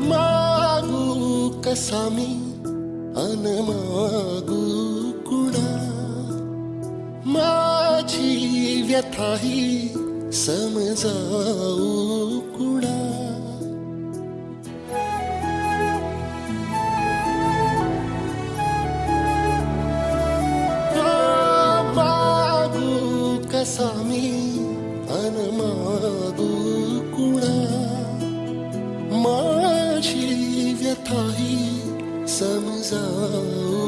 मागू कसा मी अन मागू कुणा, माझी व्यथाही समजावू कुणा. मागू कसा मी अन मागू कुणा, माझी व्यथाही समजावू